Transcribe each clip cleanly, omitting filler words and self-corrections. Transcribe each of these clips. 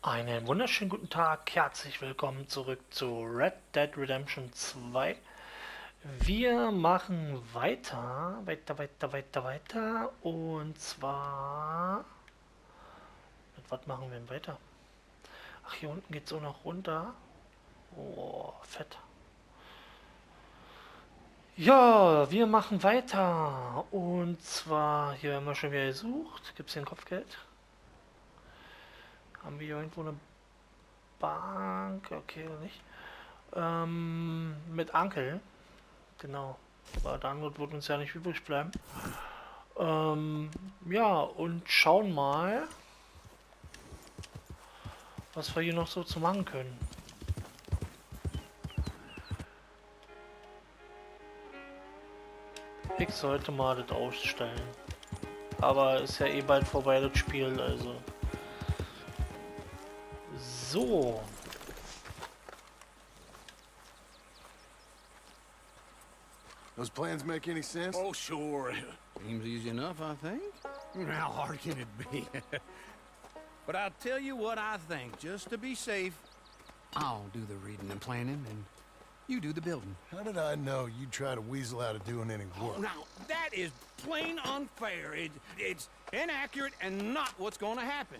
Einen wunderschönen guten Tag, herzlich willkommen zurück zu Red Dead Redemption 2. Wir machen weiter und zwar... Mit was machen wir denn weiter? Ach, hier unten geht es auch noch runter. Oh, fett. Ja, wir machen weiter und zwar, hier haben wir schon wieder gesucht. Gibt es hier ein Kopfgeld? Haben wir hier irgendwo eine Bank? Okay, nicht. Mit Ankel. Genau. Aber der andere wird uns ja nicht übrig bleiben. Ja, und schauen mal, was wir hier noch so zu machen können. Ich sollte mal das ausstellen. Aber ist ja eh bald vorbei, das Spiel, also. So. Those plans make any sense? Oh, sure. Seems easy enough, I think. How hard can it be? But I'll tell you what I think, just to be safe. I'll do the reading and planning, and you do the building. How did I know you'd try to weasel out of doing any work? Now, that is plain unfair. It's inaccurate and not what's going to happen.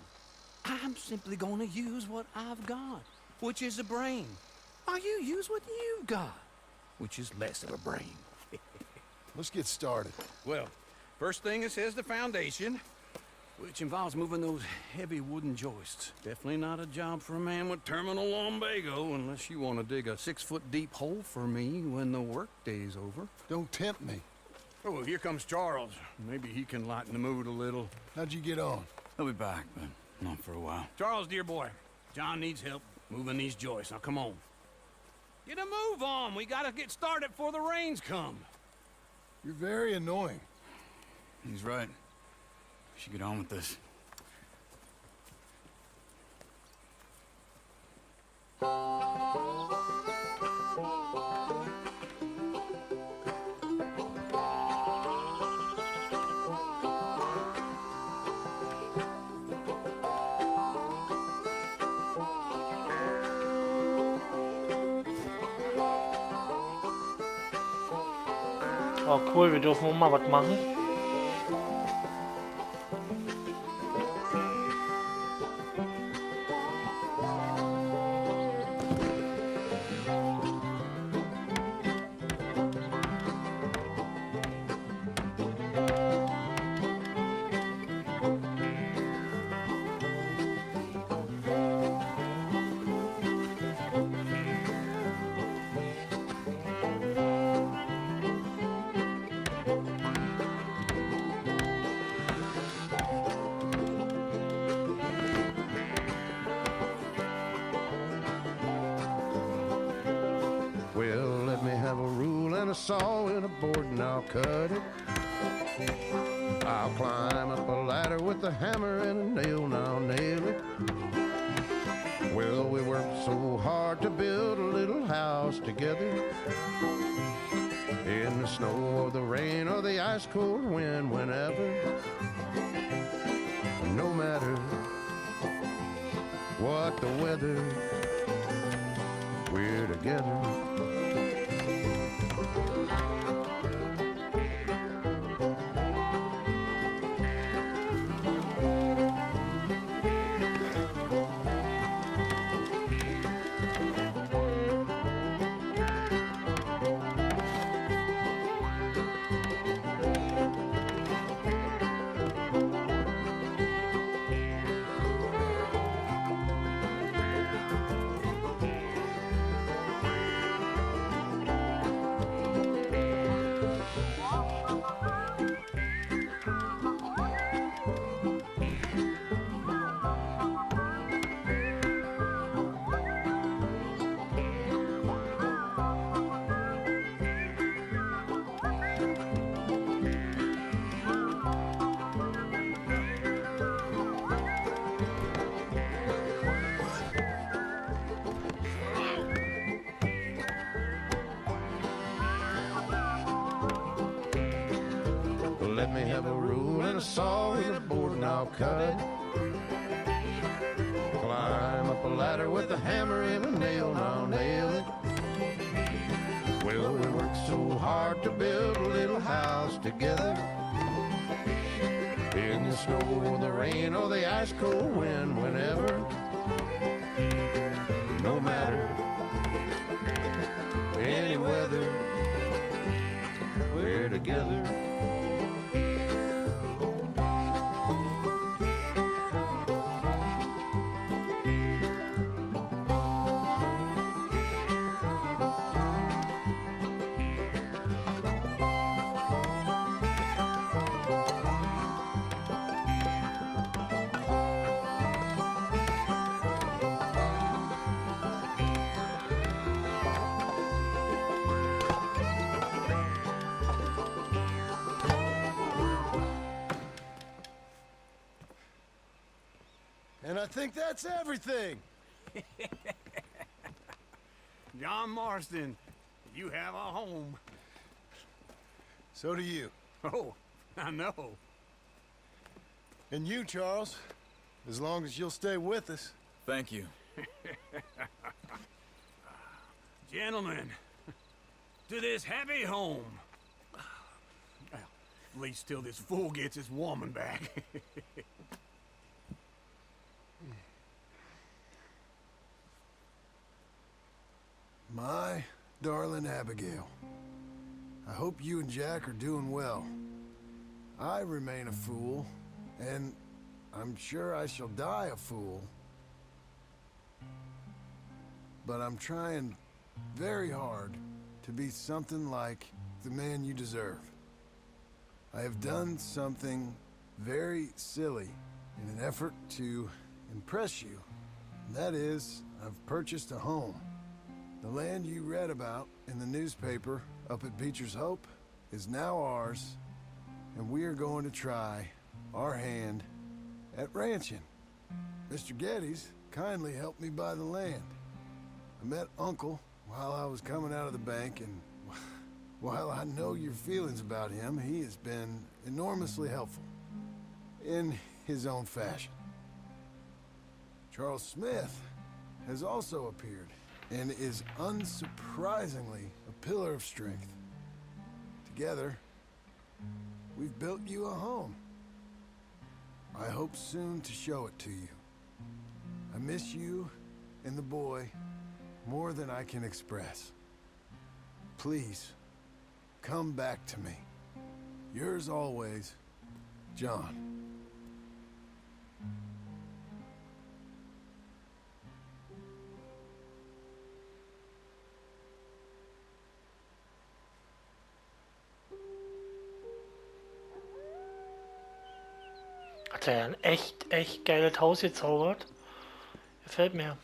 I'm simply going to use what I've got, which is a brain. While you use what you've got, which is less of a brain. Let's get started. Well, first thing it says the foundation, which involves moving those heavy wooden joists. Definitely not a job for a man with terminal lumbago, unless you want to dig a 6-foot deep hole for me when the workday's over. Don't tempt me. Oh, here comes Charles. Maybe he can lighten the mood a little. How'd you get on? I'll be back, but not for a while. Charles, dear boy, John needs help moving these joists. Now, come on. Get a move on. We gotta get started before the rains come. You're very annoying. He's right. We should get on with this. Oh cool, wir dürfen auch mal was machen. Well, let me have a rule and a saw and a board and I'll cut it. I'll climb up a ladder with a hammer and a nail and I'll nail it. Well, we worked so hard to build a little house together. In the snow or the rain or the ice cold wind, whenever. No matter what the weather, we're together. Let me have a rule and a saw and a board and I'll cut. Climb up a ladder with a hammer and a nail, now nail it. Well, we worked so hard to build a little house together. In the snow, the rain, or the ice cold wind, whenever. No matter any weather, we're together. And I think that's everything. John Marston, you have a home. So do you. Oh, I know. And you, Charles. As long as you'll stay with us. Thank you. Gentlemen, to this happy home. Well, at least till this fool gets his woman back. My darling Abigail, I hope you and Jack are doing well. I remain a fool, and I'm sure I shall die a fool. But I'm trying very hard to be something like the man you deserve. I have done something very silly in an effort to impress you. And that is, I've purchased a home. The land you read about in the newspaper up at Beecher's Hope is now ours, and we are going to try our hand at ranching. Mr. Geddes kindly helped me buy the land. I met Uncle while I was coming out of the bank, and while I know your feelings about him, he has been enormously helpful in his own fashion. Charles Smith has also appeared and is unsurprisingly a pillar of strength. Together, we've built you a home. I hope soon to show it to you. I miss you and the boy more than I can express. Please, come back to me. Yours always, John. Hat er ein echt geiles Haus gezaubert. Gefällt mir.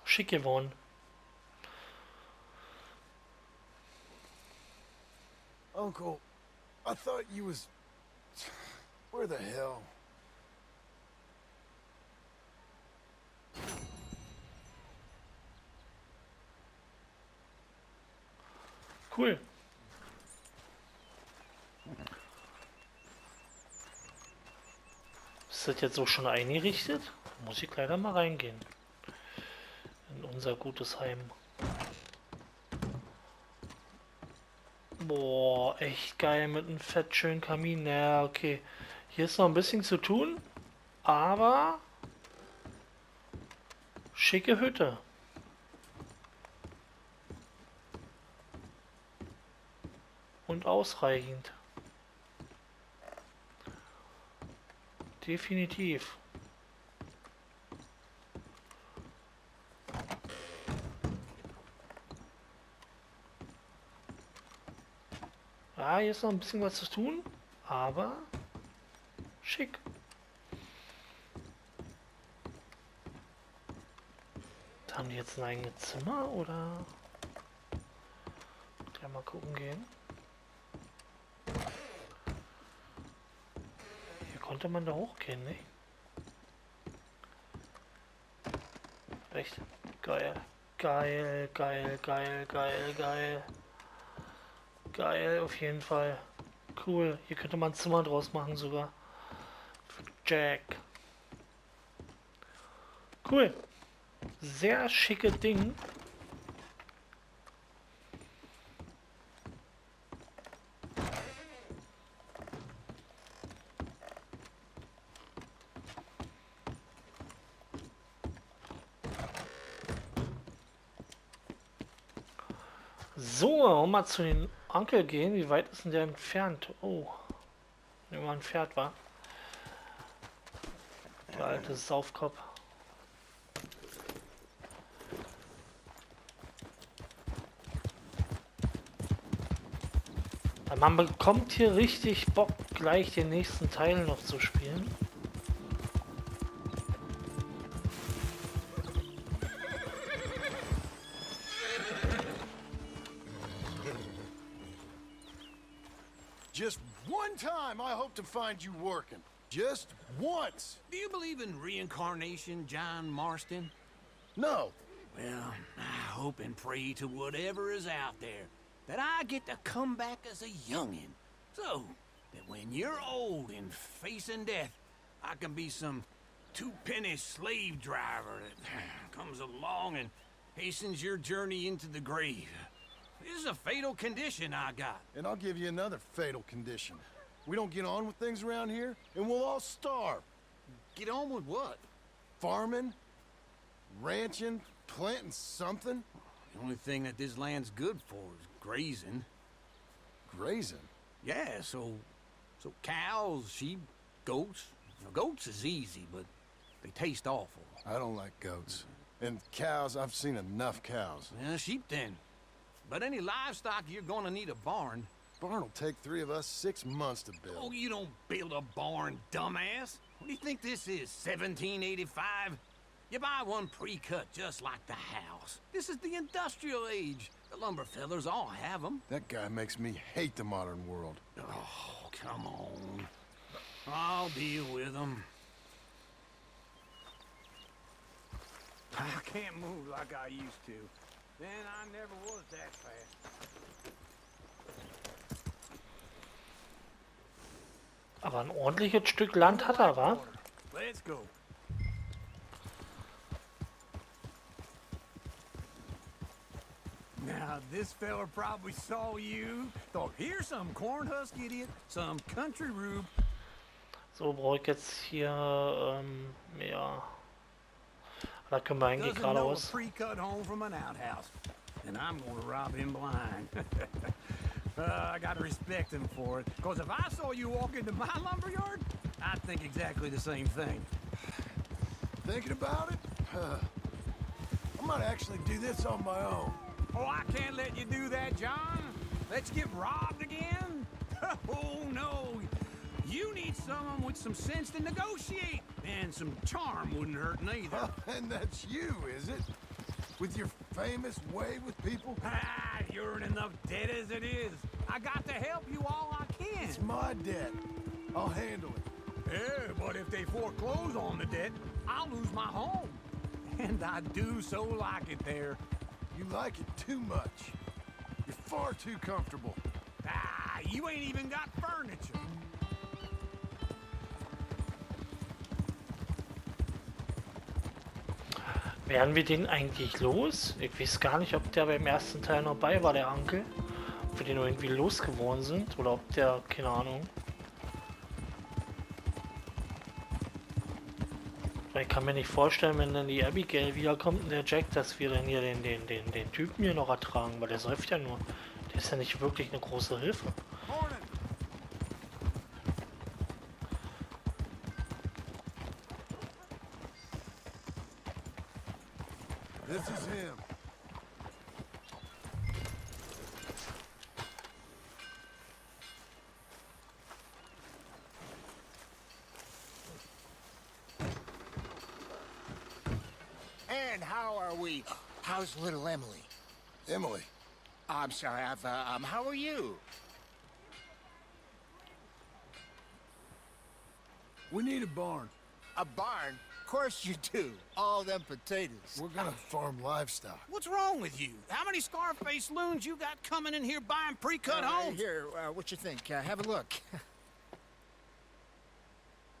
Schick geworden. Uncle, I thought you was... Where the hell? Cool. Ist das jetzt so schon eingerichtet? Muss ich leider mal reingehen. In unser gutes Heim. Boah, echt geil mit einem fettschönen Kamin. Ja, okay. Hier ist noch ein bisschen zu tun, aber schicke Hütte. Und ausreichend. Definitiv. Ja, hier ist noch ein bisschen was zu tun, aber schick. Haben die jetzt ein eigenes Zimmer oder? Ja, mal gucken gehen. Hier konnte man da hochgehen, ne? Echt geil. Geil, geil, geil, geil, geil. Geil, auf jeden Fall. Cool. Hier könnte man ein Zimmer draus machen sogar. Für Jack. Cool. Sehr schicke Ding. So, wollen wir mal zu den Onkel gehen. Wie weit ist denn der entfernt? Oh. Wenn man ein Pferd war. Der alte Saufkopf. Man bekommt hier richtig Bock, gleich den nächsten Teil noch zu spielen. Just one time I hope to find you working. Just once. Do you believe in reincarnation, John Marston? No. Well, I hope and pray to whatever is out there that I get to come back as a youngin'. So that when you're old and facing death, I can be some two-penny slave driver that comes along and hastens your journey into the grave. This is a fatal condition I got. And I'll give you another fatal condition. We don't get on with things around here, and we'll all starve. Get on with what? Farming, ranching, planting something. The only thing that this land's good for is grazing. Grazing? Yeah, so cows, sheep, goats. Now, goats is easy, but they taste awful. I don't like goats. And cows, I've seen enough cows. Sheep then. But any livestock, you're gonna need a barn. Barn will take 3 of us 6 months to build. Oh, you don't build a barn, dumbass. What do you think this is, 1785? You buy one pre-cut just like the house. This is the industrial age. The lumber fellers all have them. That guy makes me hate the modern world. Oh, come on. I'll deal with them. I can't move like I used to. Then I never was that fast. Aber ein ordentliches Stück Land hat er, wa? Let's go. Now, this fella probably saw you, thought, here's some cornhusk idiot, some country rube. So, brauche ich jetzt hier, ja. Da können wir eigentlich Doesn't know a geradeaus. pre-cut home from an outhouse. And I'm gonna rob him blind. I gotta respect him for it. Because if I saw you walk into my lumberyard, I'd think exactly the same thing. Thinking about it? I might actually do this on my own. Oh, I can't let you do that, John. Let you get robbed again? Oh, no. You need someone with some sense to negotiate. And some charm wouldn't hurt neither. And that's you, is it? With your famous way with people? Ah, you're in enough debt as it is. I got to help you all I can. It's my debt. I'll handle it. Yeah, but if they foreclose on the debt, I'll lose my home. And I do so like it there. You like it too much. You're far too comfortable. Ah, you ain't even got furniture. Werden wir den eigentlich los? Ich weiß gar nicht, ob der beim ersten Teil noch bei war, der Onkel. Ob wir den irgendwie losgeworden sind oder ob der, keine Ahnung. Weil ich kann mir nicht vorstellen, wenn dann die Abigail wiederkommt und der Jack, dass wir dann hier den Typen hier noch ertragen, weil der säuft ja nur. Der ist ja nicht wirklich eine große Hilfe. This is him. And how are we? How's little Emily? Emily. I'm sorry, how are you? We need a barn. A barn? course you do. All them potatoes. We're gonna farm livestock. What's wrong with you? How many Scarface loons you got coming in here buying pre-cut homes? Here, what you think? Have a look.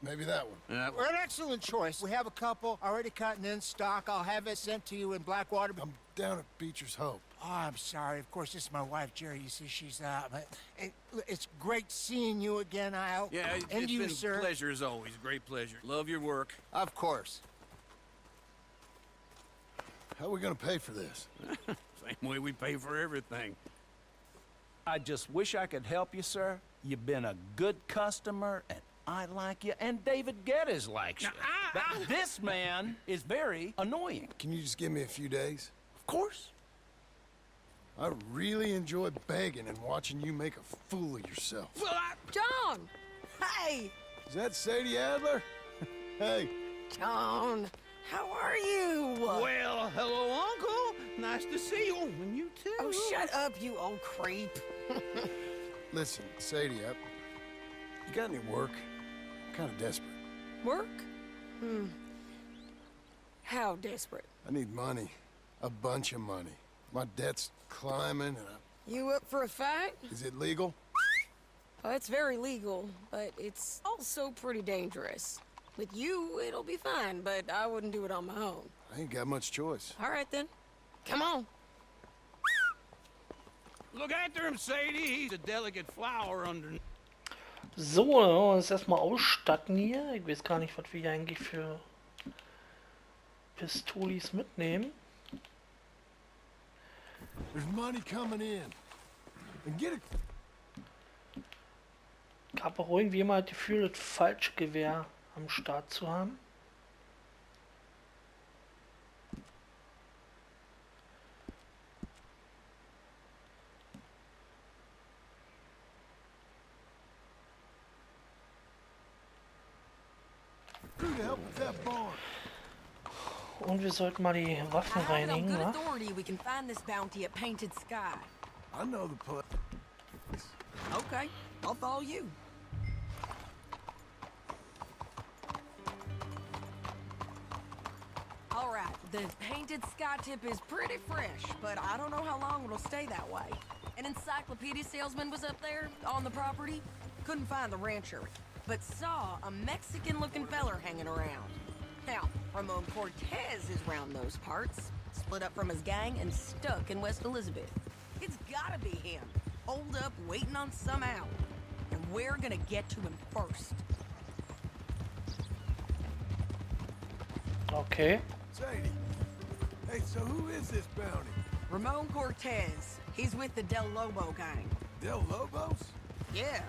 Maybe that one. Well, an excellent choice. We have a couple already cut and in stock. I'll have it sent to you in Blackwater. I'm down at Beecher's Hope. Oh, I'm sorry. Of course, this is my wife, Jerry. You see, she's it's great seeing you again, Al. Yeah, and it's you, been sir. a pleasure as always. Great pleasure. Love your work. Of course. How are we gonna pay for this? Same way we pay for everything. I just wish I could help you, sir. You've been a good customer, and I like you, and David Geddes likes you. Now, But this man is very annoying. Can you just give me a few days? Of course. I really enjoy begging and watching you make a fool of yourself. Well, John! Hey! Is that Sadie Adler? Hey, John, how are you? well, hello, Uncle. Nice to see you. And you too. Oh, shut up, you old creep. listen, Sadie, you got any work? I'm kind of desperate. Work? How desperate? I need money. A bunch of money. My debt's climbing and You up for a fight? is it legal? Well, it's very legal, but it's also pretty dangerous. With you, it'll be fine, but I wouldn't do it on my own. I ain't got much choice. All right, then. Come on. Look after him, Sadie. He's a delicate flower under. So, dann wollen wir uns erstmal ausstatten hier. Ich weiß gar nicht, was wir hier eigentlich für Pistolis mitnehmen. There's money coming in. And get it. Ich habe auch irgendwie immer das Gefühl, das falsche Gewehr am Start zu haben. Who to help with that barn? Und wir sollten mal die Waffen I have it on reinigen, good wa? authority we can find this bounty at Painted Sky. I know the place. Okay, I'll follow you. All right, the Painted Sky tip is pretty fresh, but I don't know how long it'll stay that way. An encyclopedia salesman was up there on the property. Couldn't find the rancher, but saw a Mexican-looking feller hanging around. Now, Ramon Cortez is round those parts, split up from his gang and stuck in West Elizabeth. It's gotta be him, holed up waiting on some out. And we're gonna get to him first. Okay. Sadie. Hey, so who is this bounty? Ramon Cortez. He's with the Del Lobo gang. Del Lobos? Yeah.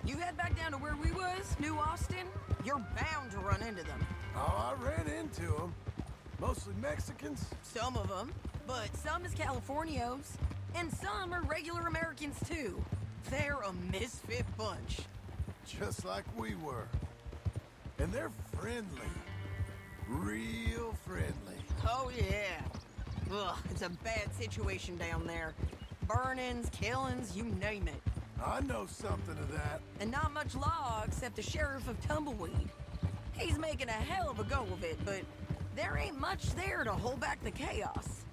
You head back down to where we was, New Austin, you're bound to run into them. Oh, I ran into them. Mostly Mexicans. Some of them, but some is Californios. And some are regular Americans too. They're a misfit bunch. Just like we were. And they're friendly. Real friendly. Oh yeah. Ugh, it's a bad situation down there. Burn-ins, killings, you name it. I know something of that. And not much law except the sheriff of Tumbleweed. He's making a hell of a go of it, but there ain't much there to hold back the chaos.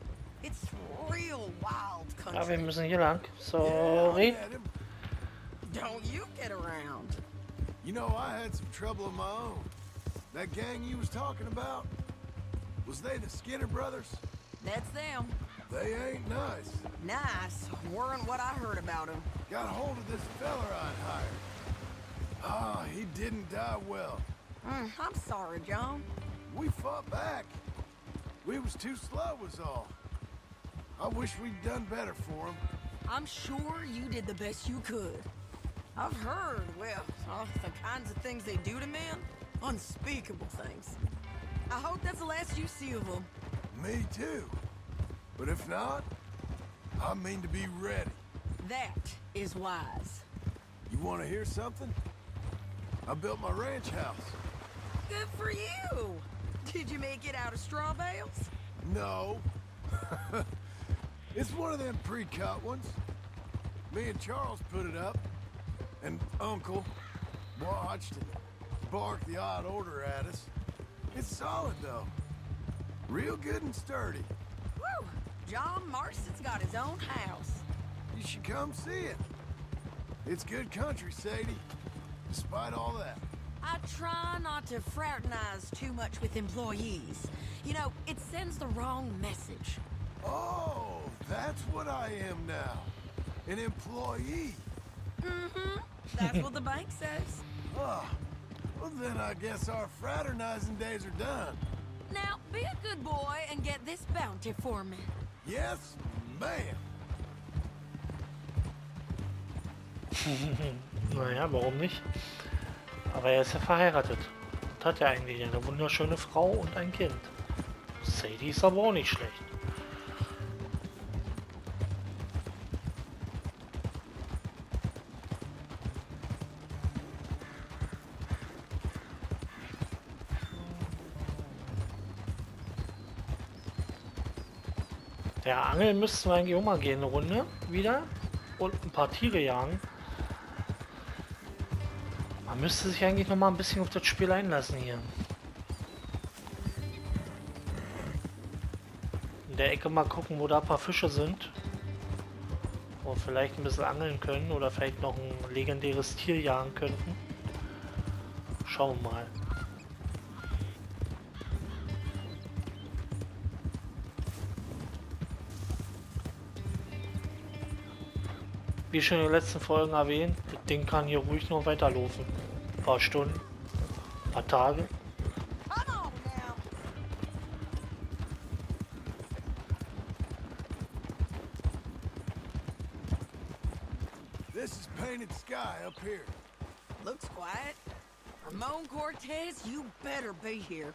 It's real wild Ja, wir country. müssen hier lang. Yeah, Sorry. I met him. Don't you get around. You know, I had some trouble of my own. That gang you was talking about, was they the Skinner brothers? That's them. They ain't nice. Nice. Weren't what I heard about him. Got hold of this feller I'd hired. Ah, he didn't die well. I'm sorry, John. We fought back. We was too slow was all. I wish we'd done better for him. I'm sure you did the best you could. I've heard, well, the kinds of things they do to men. Unspeakable things. I hope that's the last you see of them. Me too. But if not, I mean to be ready. That is wise. You want to hear something? I built my ranch house. Good for you. Did you make it out of straw bales? No. It's one of them pre-cut ones. Me and Charles put it up. And Uncle watched and barked the odd order at us. It's solid, though. Real good and sturdy. Woo! John Marston's got his own house. You should come see it. It's good country, Sadie. Despite all that. I try not to fraternize too much with employees. You know, it sends the wrong message. Oh, that's what I am now. An employee. Mm-hmm. That's what the bank says. Ah, well then I guess our fraternizing days are done. Now, be a good boy and get this bounty for me. Yes, ma'am. Naja, warum nicht? Aber er ist ja verheiratet. Und hat ja eigentlich eine wunderschöne Frau und ein Kind. Sadie ist aber auch nicht schlecht. Der Angeln müssten wir eigentlich auch mal gehen, eine Runde wieder. Und ein paar Tiere jagen. Man müsste sich eigentlich noch mal ein bisschen auf das Spiel einlassen hier. In der Ecke mal gucken, wo da ein paar Fische sind. Wo wir vielleicht ein bisschen angeln können oder vielleicht noch ein legendäres Tier jagen könnten. Schauen wir mal. Wie schon in den letzten Folgen erwähnt, das Ding kann hier ruhig noch weiterlaufen. Ein paar Stunden, ein paar Tage. Come on now. This is painted sky up here. Looks quiet. Ramon Cortez, you better be here.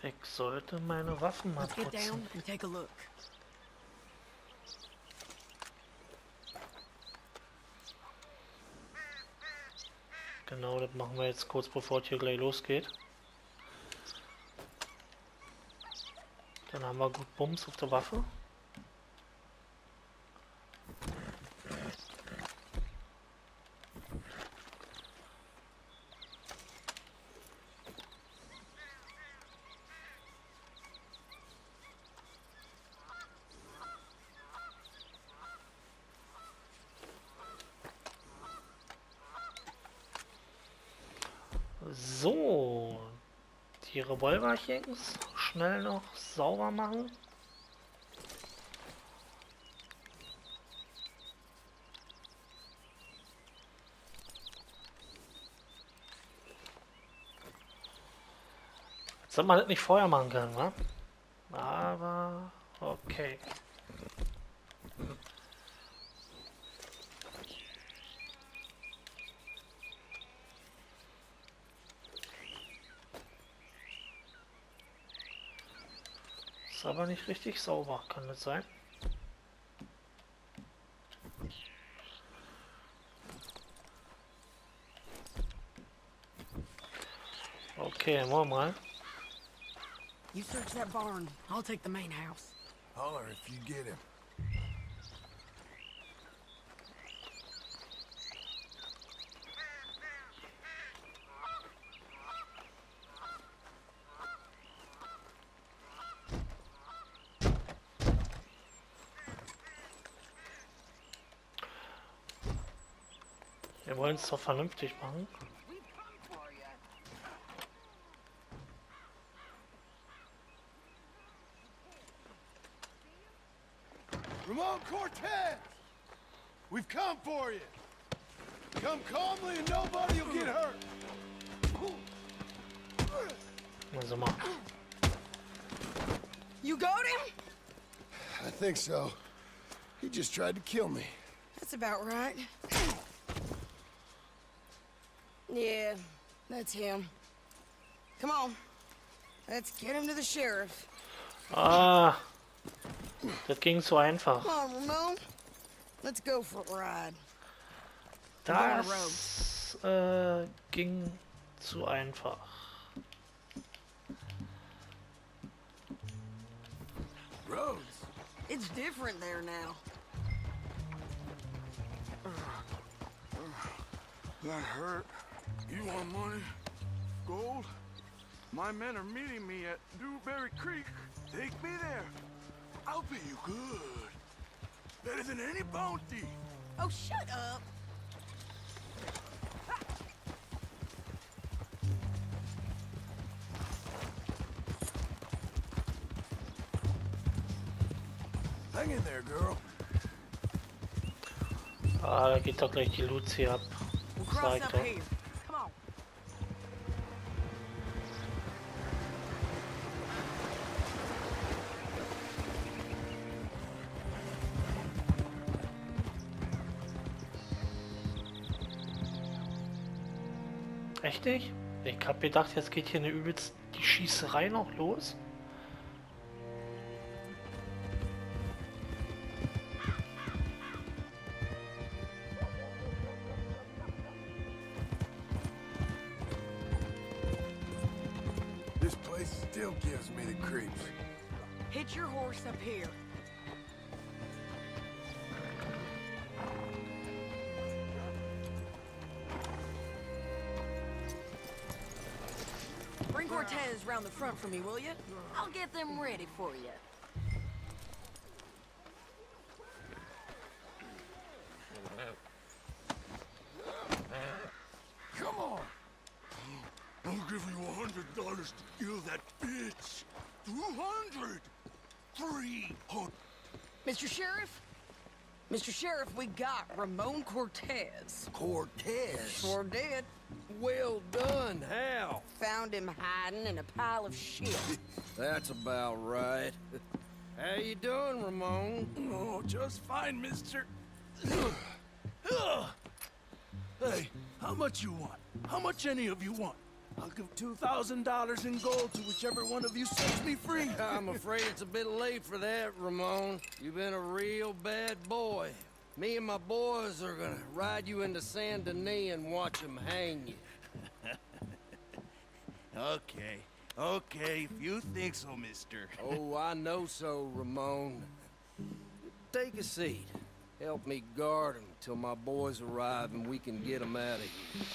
Ich sollte meine Waffen mal Let's get putzen. down and take a look. Genau, das machen wir jetzt kurz bevor es hier gleich losgeht. Dann haben wir gut Bums auf der Waffe. So, die Revolverchens schnell noch sauber machen. Jetzt hätte man das nicht vorher machen können, wa? Aber okay. Ist aber nicht richtig sauber, kann das sein? Okay, machen wir mal. You search that barn. I'll take the main house. Holler if you get him. Wir wollen es doch vernünftig machen. Ramon Cortez! We've come for you! Come calmly and nobody will get hurt! Also mal. You got him? I think so. He just tried to kill me. That's about right. Yeah, that's him. Come on. Let's get him to the sheriff. Ah, das ging zu einfach. Come on, Ramon. Let's go for a ride. Das ging zu einfach. Roads. It's different there now. That hurt. You want money? Gold? My men are meeting me at Dewberry Creek. Take me there. I'll pay you good. Better than any bounty. Oh, shut up. Hang in there, girl. Ah, da geht doch gleich die Luzi ab. We'll cross Sag up doch. here. Come on. Echt nicht? Ich hab gedacht, jetzt geht hier eine übelst die Schießerei noch los. This place still gives me the creeps. Hitch your horse up here. Bring Cortez round the front for me, will you? I'll get them ready for you. Come on. I'll give you $100 to kill that bitch. 200. 300. Mr. Sheriff? Mr. Sheriff, we got Ramon Cortez. Cortez? Sure did. Well done, Hal. Found him hiding in a pile of shit. That's about right. How you doing, Ramon? Oh, just fine, mister. Hey, how much you want? How much any of you want? I'll give $2,000 in gold to whichever one of you sets me free. I'm afraid it's a bit late for that, Ramon. You've been a real bad boy. Me and my boys are gonna ride you into Saint Denis and watch them hang you. Okay, if you think so, mister. Oh, I know so, Ramon. Take a seat. Help me guard him till my boys arrive and we can get them out of here.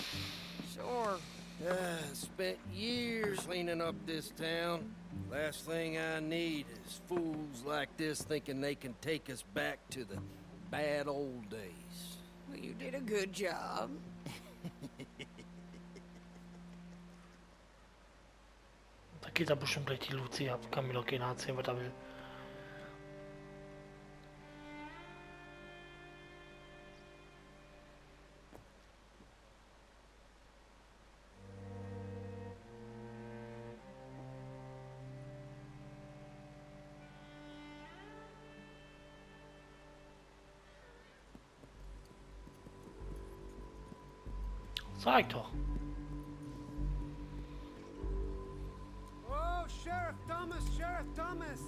Sure. Spent years cleaning up this town. Last thing I need is fools like this thinking they can take us back to the bad old days. Well, you did a good job. Da geht er bestimmt gleich die Luzi ab. Kann mir doch keiner erzählen, was er will. Sag doch. Oh, Sheriff Thomas, Sheriff Thomas!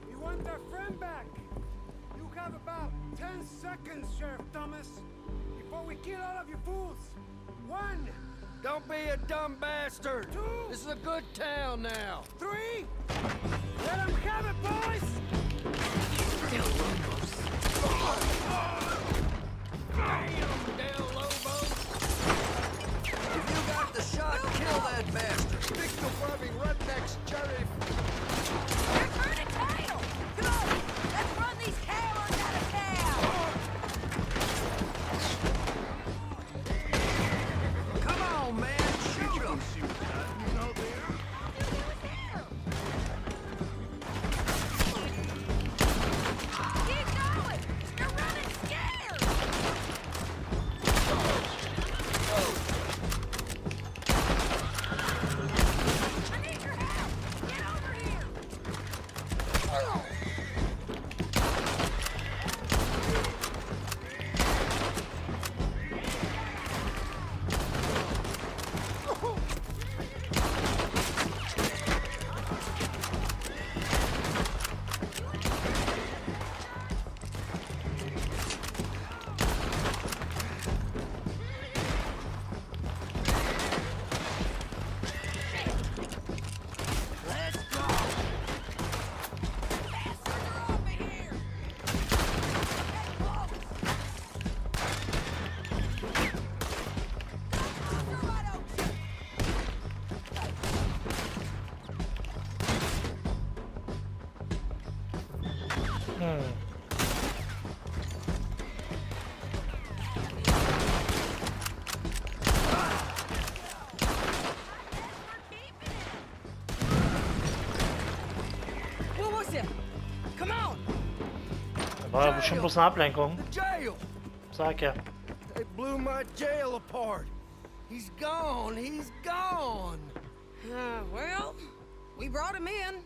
We want our friend back. You have about 10 seconds, Sheriff Thomas, before we kill all of you fools. 1, Don't be a dumb bastard! 2, This is a good town now. 3. Let them have it, boys! Damn, Del Lobo! If you got the shot, kill that bastard! Stick to farming rednecks, Sheriff! They're turning tail! Go! Let's run these cowards out of town! Come on, man! Shoot 'em! Keep going! They're running scared! I need your help! Get over here! Let's go! What was it? Come on! War ja bestimmt bloß eine Ablenkung. The jail! Sag ja. They blew my jail apart. He's gone. He's gone. Well, we brought him in.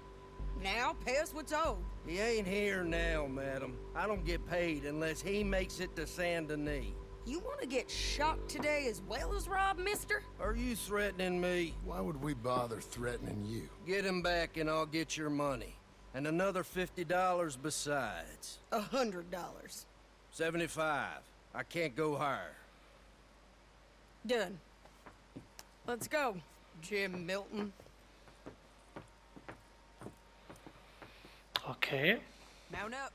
Now pay us what's owed. He ain't here now, madam. I don't get paid unless he makes it to Saint Denis. You want to get shot today as well as Rob, mister? Are you threatening me? Why would we bother threatening you? Get him back and I'll get your money. And another $50 besides. $100. 75. I can't go higher. Done. Let's go, Jim Milton. Okay. Mount up.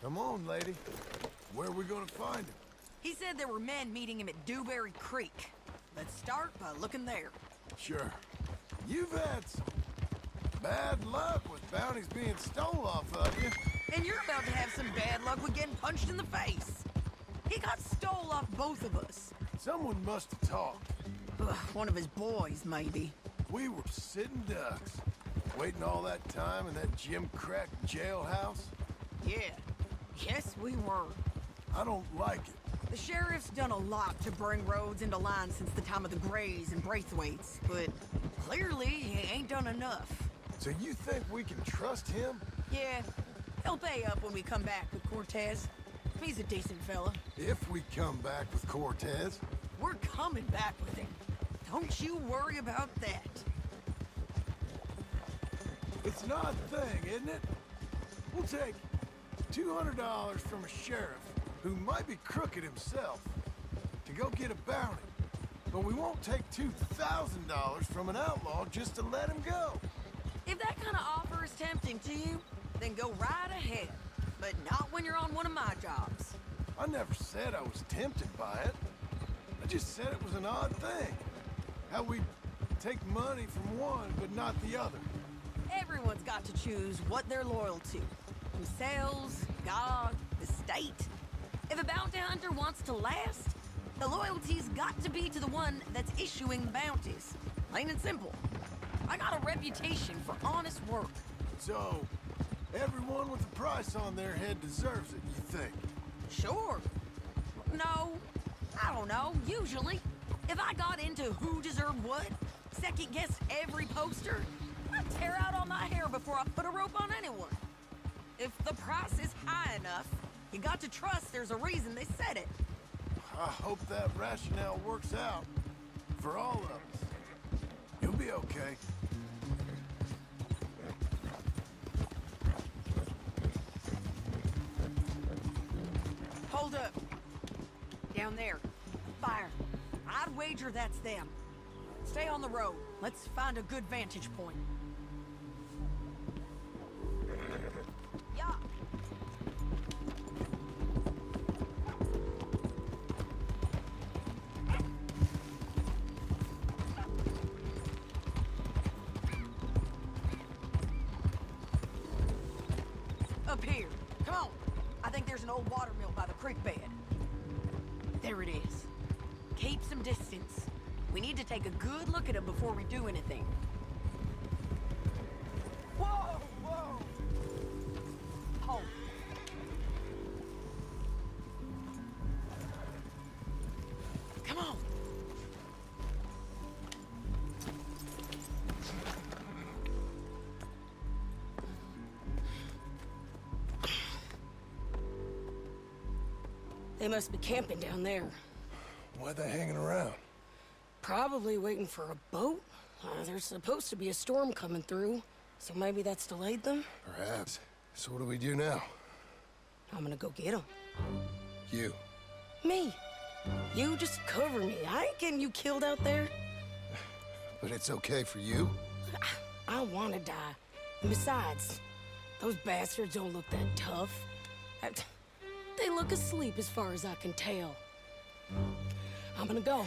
Come on, lady. Where are we gonna find him? He said there were men meeting him at Dewberry Creek. Let's start by looking there. Sure. You've had some bad luck with bounties being stole off of you. And you're about to have some bad luck with getting punched in the face. He got stole off both of us. Someone must have talked. Ugh, one of his boys, maybe. We were sitting ducks, waiting all that time in that Jim Crack jailhouse. Yeah. Yes, we were. I don't like it. The sheriff's done a lot to bring roads into line since the time of the Grays and Braithwaites, but clearly he ain't done enough. So you think we can trust him? Yeah, he'll pay up when we come back with Cortez. He's a decent fella. If we come back with Cortez. We're coming back with him. Don't you worry about that. It's an odd thing, isn't it? We'll take $200 from a sheriff who might be crooked himself to go get a bounty. But we won't take $2,000 from an outlaw just to let him go. If that kind of offer is tempting to you, then go right ahead. But not when you're on one of my jobs. I never said I was tempted by it. I just said it was an odd thing. How we take money from one but not the other. Everyone's got to choose what they're loyal to. Themselves, God, the state. If a bounty hunter wants to last, the loyalty's got to be to the one that's issuing the bounties. Plain and simple. I got a reputation for honest work. So, everyone with a price on their head deserves it, you think? Sure. No, I don't know, usually. If I got into who deserved what, second-guess every poster, I'd tear out all my hair before I put a rope on anyone. If the price is high enough, you got to trust there's a reason they said it. I hope that rationale works out for all of us. You'll be okay. Hold up. Down there. Fire. I'd wager that's them. Stay on the road. Let's find a good vantage point. Yeah. Up here. Come on. I think there's an old water mill by the creek bed. There it is. Keep some distance. We need to take a good look at him before we do anything. Whoa! Whoa! Hold. Come on. They must be camping down there. Why they hanging around? Probably waiting for a boat. There's supposed to be a storm coming through, so maybe that's delayed them? Perhaps. So what do we do now? I'm gonna go get them. You. Me. You just cover me. I ain't getting you killed out there. But it's okay for you? I wanna die. And besides, those bastards don't look that tough. They look asleep as far as I can tell. I'm gonna go.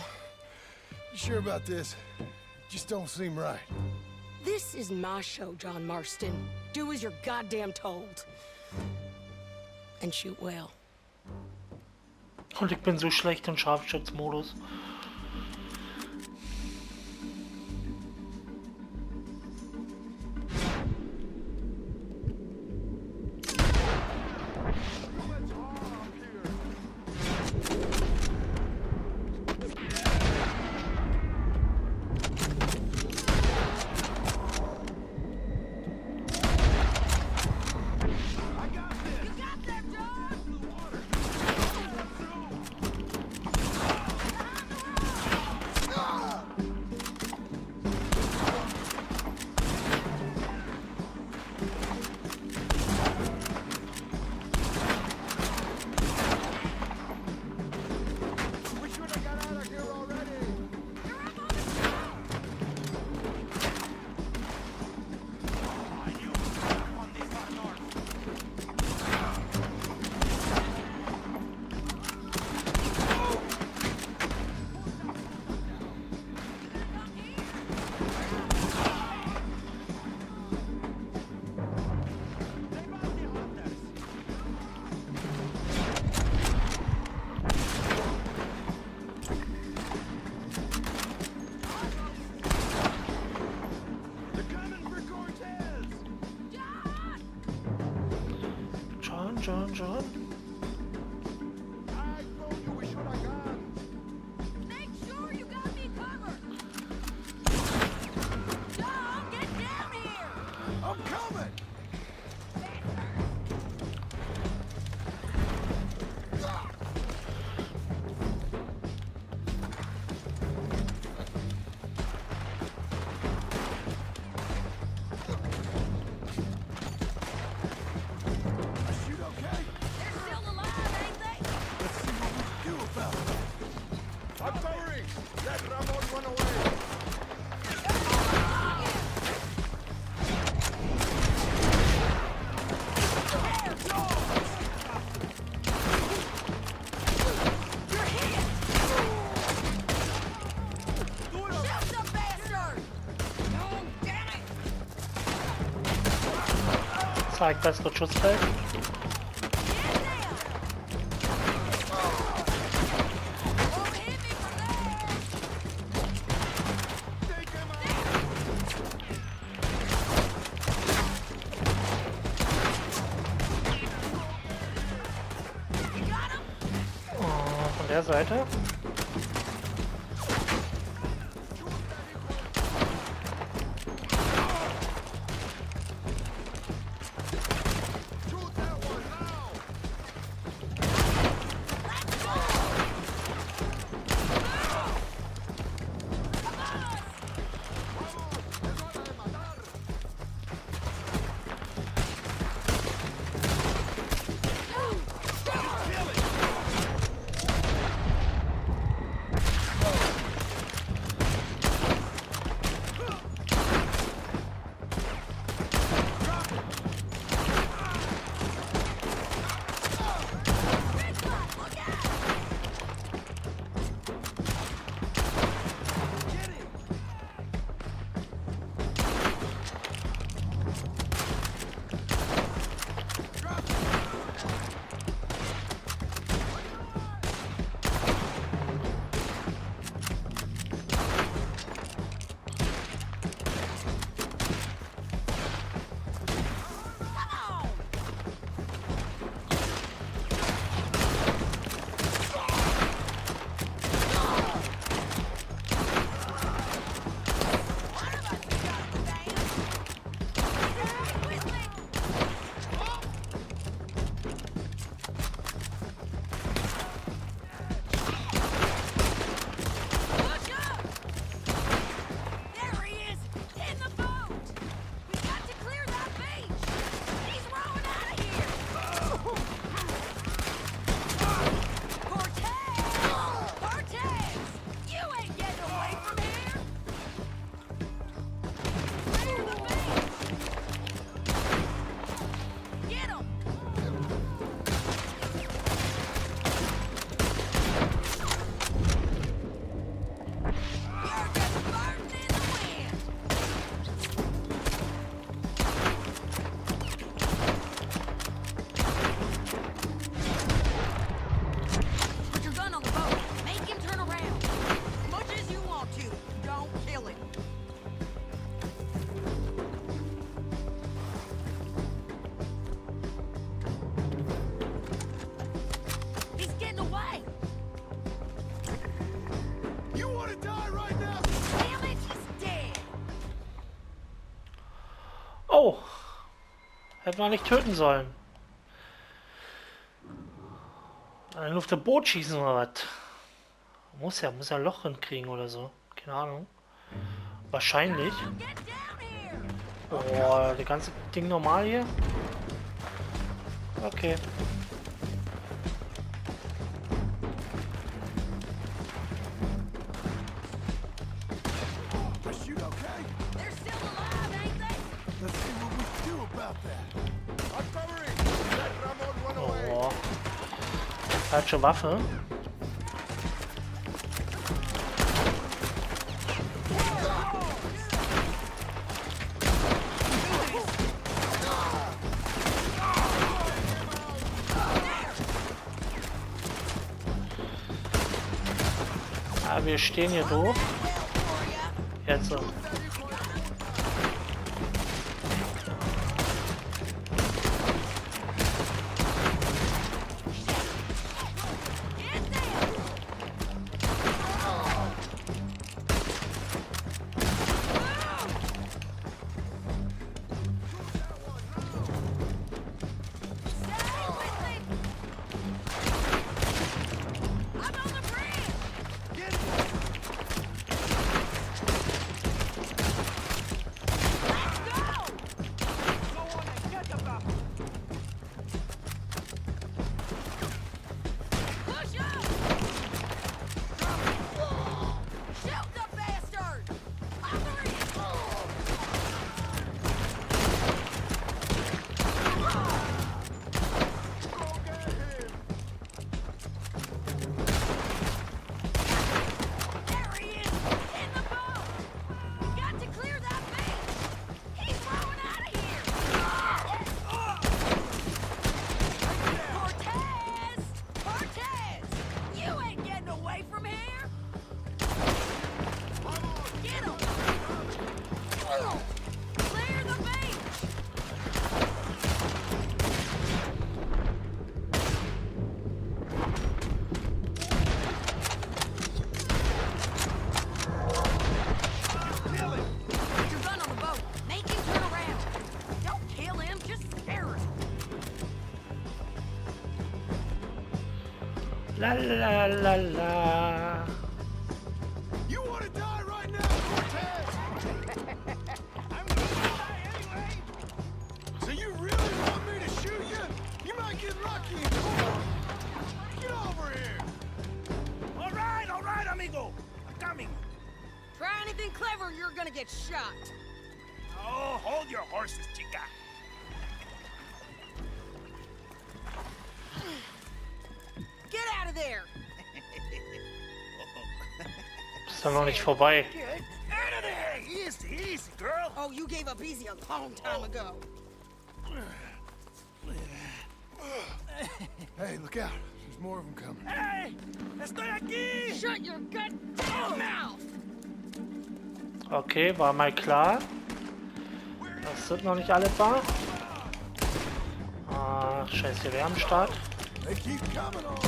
You sure about this? Just don't seem right. This is my show, John Marston. Do as you're goddamn told. And shoot well. Und ich bin so schlecht im Scharfschützmodus. John. I told you we should have gone. Make sure you got me covered. John, get down here. I'm coming. I'm covering! Let Ramon run away! Zeigt bessere Schussfeld. Von der Seite. Oh! Hätten wir nicht töten sollen. Dann auf der Boot schießen oder was? Muss ja ein Loch hinkriegen oder so. Keine Ahnung. Wahrscheinlich. Oh, das ganze Ding normal hier? Okay. Oh. Falsche Waffe. Ah, wir stehen hier doof. Jetzt so. La la la la. You want to die right now, Cortez? I'm gonna die anyway. So you really want me to shoot you? You might get lucky. Get over here. All right, amigo. I'm coming. Try anything clever, you're gonna get shot. Oh, hold your horses, chica. Get out of there! Ist doch noch nicht vorbei. Get out of there! Easy, easy, girl. Oh, you gave up easy a long time ago. Hey, look out. There's more of them coming. Hey! Estoy aquí! Shut your goddamn mouth! Okay, war mal klar. Das sind noch nicht alle da. Ach, scheiße, wir haben Start. They keep coming on.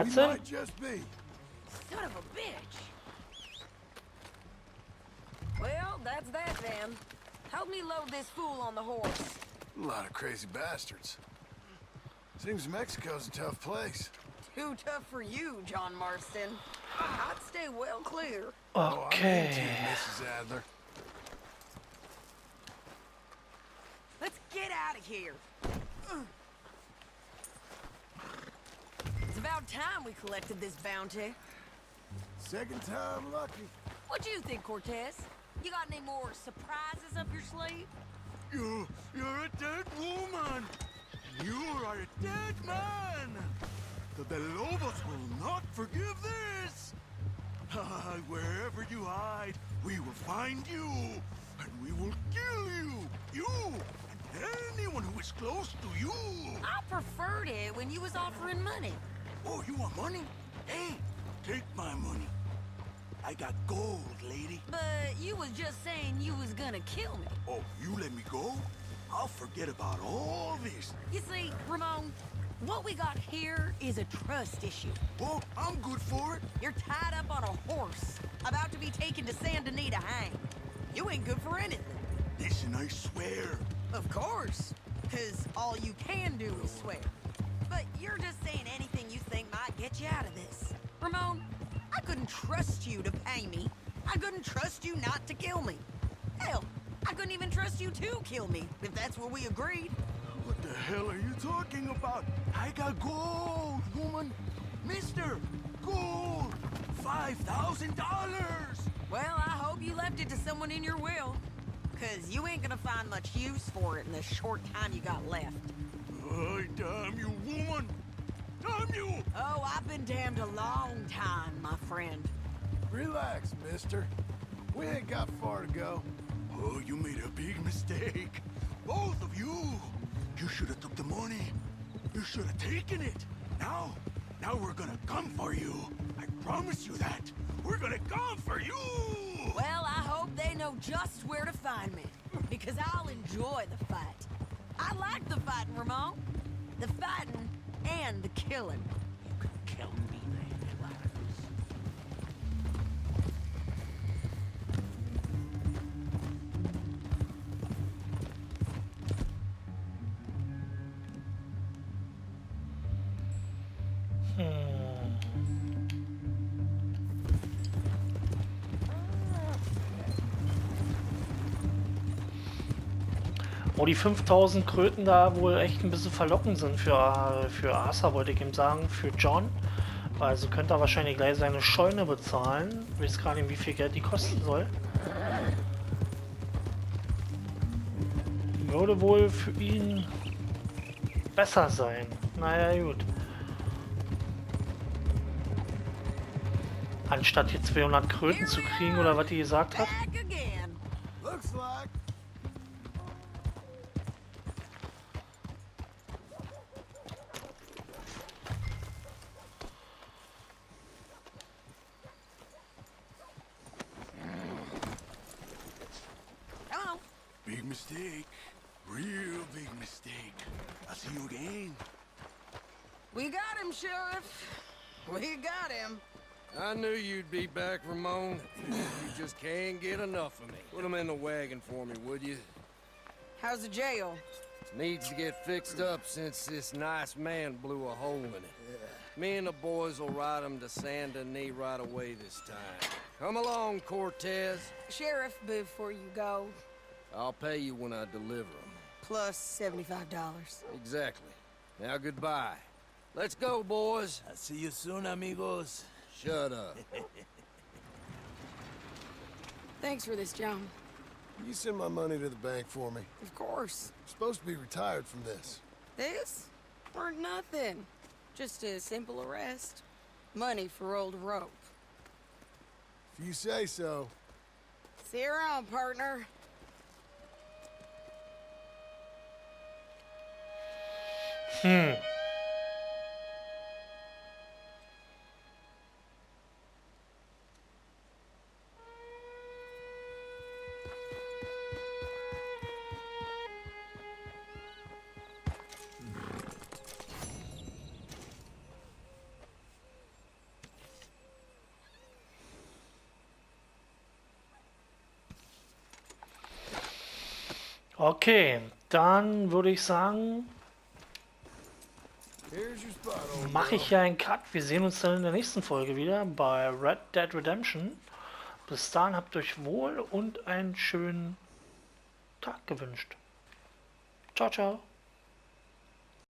We might just be. Son of a bitch! Well, that's that then. Help me load this fool on the horse. A lot of crazy bastards. Seems Mexico's a tough place. Too tough for you, John Marston. I'd stay well clear. Oh, I'm into you, Mrs. Adler. Let's get out of here. It's about time we collected this bounty. Second time lucky. What do you think, Cortez? You got any more surprises up your sleeve? You're a dead woman. You are a dead man. The Lobos will not forgive this. Wherever you right. We will find you, and we will kill you. You and anyone who is close to you. I preferred it when you was offering money. Oh, you want money? Hey, take my money. I got gold, lady. But you was just saying you was gonna kill me. Oh, you let me go? I'll forget about all this. You see, Ramon, what we got here is a trust issue. Oh, I'm good for it. You're tied up on a horse, about to be taken to Saint Denis to hang. You ain't good for anything. Listen, I swear. Of course, because all you can do is swear. But you're just saying anything you think might get you out of this. Ramon, I couldn't trust you to pay me. I couldn't trust you not to kill me. Hell, I couldn't even trust you to kill me, if that's what we agreed. What the hell are you talking about? I got gold, woman. Mister, gold. $5,000. Well, I hope you left it to someone in your will. Because you ain't gonna find much use for it in the short time you got left. Oh, damn you, woman. Damn you. Oh, I've been damned a long time, my friend. Relax, mister. We ain't got far to go. Oh, you made a big mistake. Both of you. You should have took the money. You should have taken it. Now we're gonna come for you. I promise you that. We're gonna come for you. Well, I hope they know just where to find me. Because I'll enjoy the fight. I like the fighting, Ramon. The fighting and the killing. You can kill me, relax. Wo die 5000 Kröten da wohl echt ein bisschen verlockend sind für Arthur, wollte ich ihm sagen, für John. Also könnte er wahrscheinlich gleich seine Scheune bezahlen. Ich weiß gar nicht, wie viel Geld die kosten soll. Würde wohl für ihn besser sein. Naja, gut. Anstatt hier 200 Kröten zu kriegen, oder was die gesagt hat. Looks like. Big mistake. Real big mistake. I'll see you again. We got him, Sheriff. We got him. I knew you'd be back, Ramon. You just can't get enough of me. Put him in the wagon for me, would you? How's the jail? Needs to get fixed up since this nice man blew a hole in it. Me and the boys will ride him to Saint Denis right away this time. Come along, Cortez. Sheriff, before you go, I'll pay you when I deliver him. plus $75. Exactly. Now goodbye. Let's go, boys. I'll see you soon, amigos. Shut up. Thanks for this, John. You send my money to the bank for me. Of course. I'm supposed to be retired from this. This? Weren't nothing. Just a simple arrest. Money for old rope. If you say so. See you around, partner. Okay, dann würde ich sagen, Here's your spot, old mache ich girl. hier einen Cut. Wir sehen uns dann in der nächsten Folge wieder bei Red Dead Redemption. Bis dahin habt euch wohl und einen schönen Tag gewünscht. Ciao, ciao.